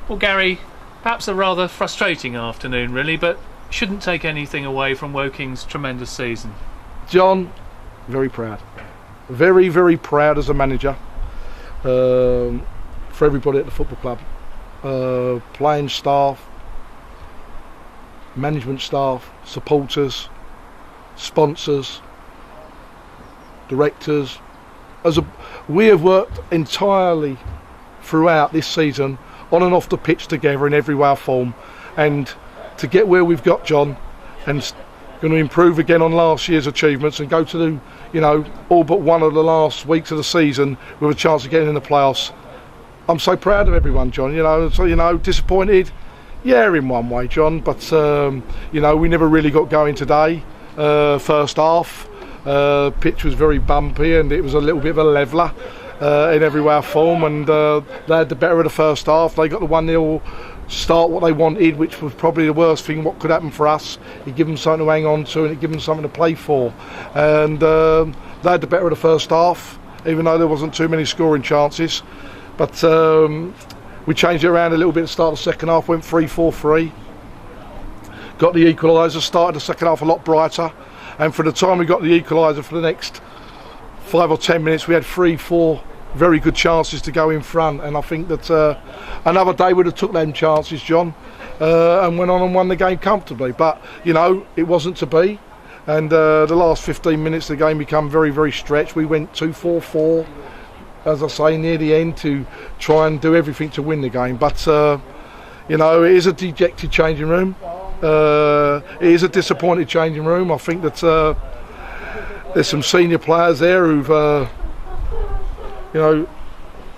Well, Gary, perhaps a rather frustrating afternoon really, but shouldn't take anything away from Woking's tremendous season. John, very proud. Very, very proud as a manager for everybody at the football club. Playing staff, management staff, supporters, sponsors, directors. We have worked entirely throughout this season on and off the pitch together in every way or form, and to get where we've got, John, and going to improve again on last year's achievements and go to the, all but one of the last weeks of the season with a chance of getting in the playoffs. I'm so proud of everyone, John. Disappointed, yeah, in one way, John, but we never really got going today. First half, pitch was very bumpy and it was a little bit of a leveller in every way or form, and they had the better of the first half. They got the 1-0 start what they wanted, which was probably the worst thing what could happen for us. It gave them something to hang on to and it gave them something to play for, and they had the better of the first half, even though there wasn't too many scoring chances. But we changed it around a little bit at the start of the second half, went 3-4-3, got the equaliser, started the second half a lot brighter, and for the time we got the equaliser for the next 5 or 10 minutes we had 3-4 very good chances to go in front, and I think that another day would have took them chances, John, and went on and won the game comfortably, but it wasn't to be, and the last 15 minutes of the game become very, very stretched. We went 2-4-4, as I say, near the end to try and do everything to win the game, but it is a dejected changing room, it is a disappointed changing room. I think that there's some senior players there who've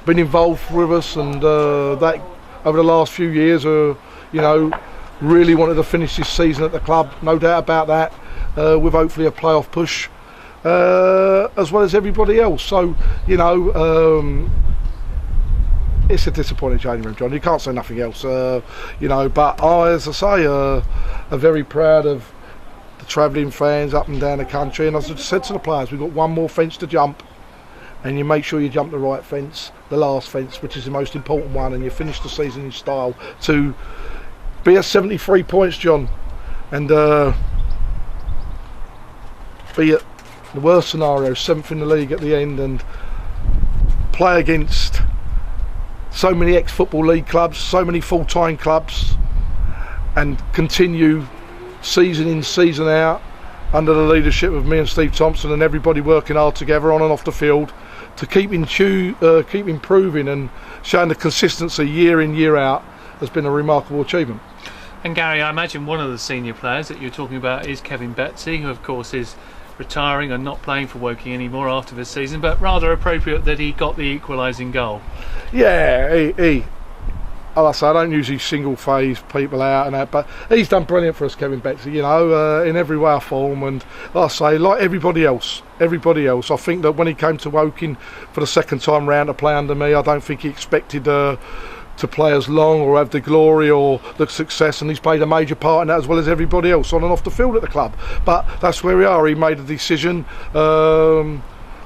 been involved with us, and that over the last few years really wanted to finish this season at the club, no doubt about that, with hopefully a playoff push, as well as everybody else. So it's a disappointing changing room, John, you can't say nothing else, but I, as I say, are very proud of the travelling fans up and down the country, and as I said to the players, we've got one more fence to jump, and you make sure you jump the right fence, the last fence, which is the most important one, and you finish the season in style to be at 73 points, John, and be at the worst scenario, 7th in the league at the end, and play against so many ex-football league clubs, so many full-time clubs, and continue season in, season out under the leadership of me and Steve Thompson and everybody working hard together on and off the field to keep improving and showing the consistency year in, year out has been a remarkable achievement. And Gary, I imagine one of the senior players that you're talking about is Kevin Betsy, who of course is retiring and not playing for Woking anymore after this season, but rather appropriate that he got the equalising goal. Yeah, he like I say, I don't usually single phase people out and that, but he's done brilliant for us, Kevin Betsy, in every way or form, and like I say, like everybody else, I think that when he came to Woking for the second time round to play under me, I don't think he expected to play as long or have the glory or the success, and he's played a major part in that as well as everybody else on and off the field at the club. But that's where we are. He made a decision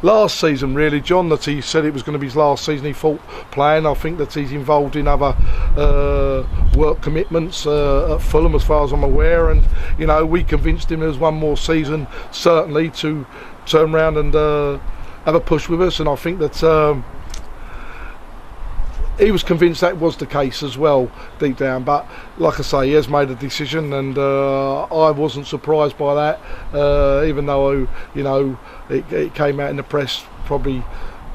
last season, really, John, that he said it was going to be his last season he thought playing. I think that he's involved in other work commitments at Fulham, as far as I'm aware, and we convinced him there was one more season certainly to turn around and have a push with us, and I think that he was convinced that was the case as well, deep down. But like I say, he has made a decision, and I wasn't surprised by that, even though it came out in the press probably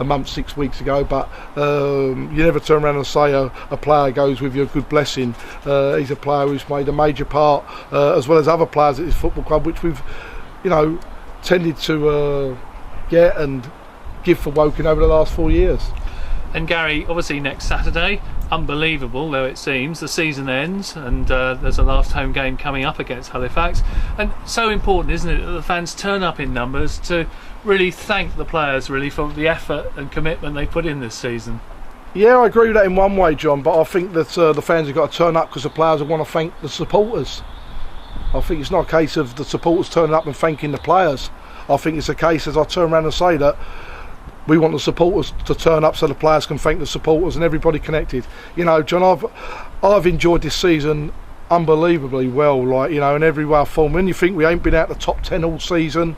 a month, 6 weeks ago. But you never turn around and say a player goes with your good blessing. He's a player who's made a major part, as well as other players at his football club, which we've tended to get and give for Woking over the last 4 years. And Gary, obviously next Saturday, unbelievable though it seems, the season ends, and there's a last home game coming up against Halifax, and so important, isn't it, that the fans turn up in numbers to really thank the players really for the effort and commitment they put in this season. Yeah, I agree with that in one way, John, but I think that the fans have got to turn up because the players want to thank the supporters. I think it's not a case of the supporters turning up and thanking the players. I think it's a case, as I turn around and say, that we want the supporters to turn up so the players can thank the supporters and everybody connected. You know, John, I've enjoyed this season unbelievably well, like, you know, in every way I form. When you think we ain't been out the top 10 all season,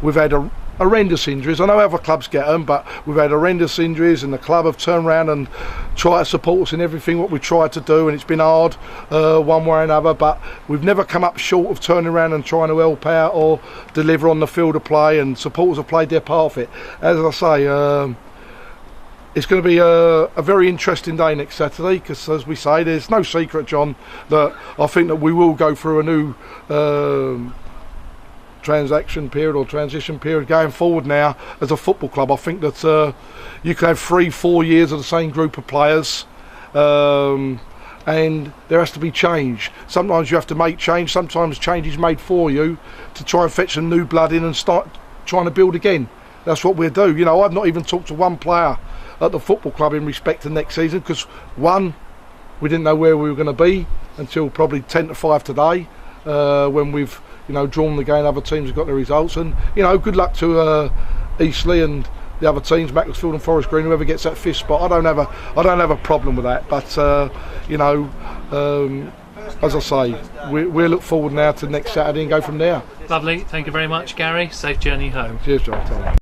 we've had horrendous injuries. I know other clubs get them, but we've had horrendous injuries, and the club have turned around and tried to support us in everything what we tried to do, and it's been hard one way or another, but we've never come up short of turning around and trying to help out or deliver on the field of play, and supporters have played their part of it. As I say, it's going to be a very interesting day next Saturday, because, as we say, there's no secret, John, that I think that we will go through a new transition period going forward now as a football club. I think that you can have 3-4 years of the same group of players, and there has to be change. Sometimes you have to make change, sometimes change is made for you to try and fetch some new blood in and start trying to build again. That's what we'll do. You know, I've not even talked to one player at the football club in respect to next season, because one, we didn't know where we were going to be until probably 10 to 5 today, when we've, you know, drawn the game, other teams have got the results. And, you know, good luck to Eastleigh and the other teams, Macclesfield and Forest Green, whoever gets that 5th spot. I don't have a problem with that, but you know, as I say, we'll look forward now to next Saturday and go from there. Lovely, thank you very much, Gary. Safe journey home. Cheers, John.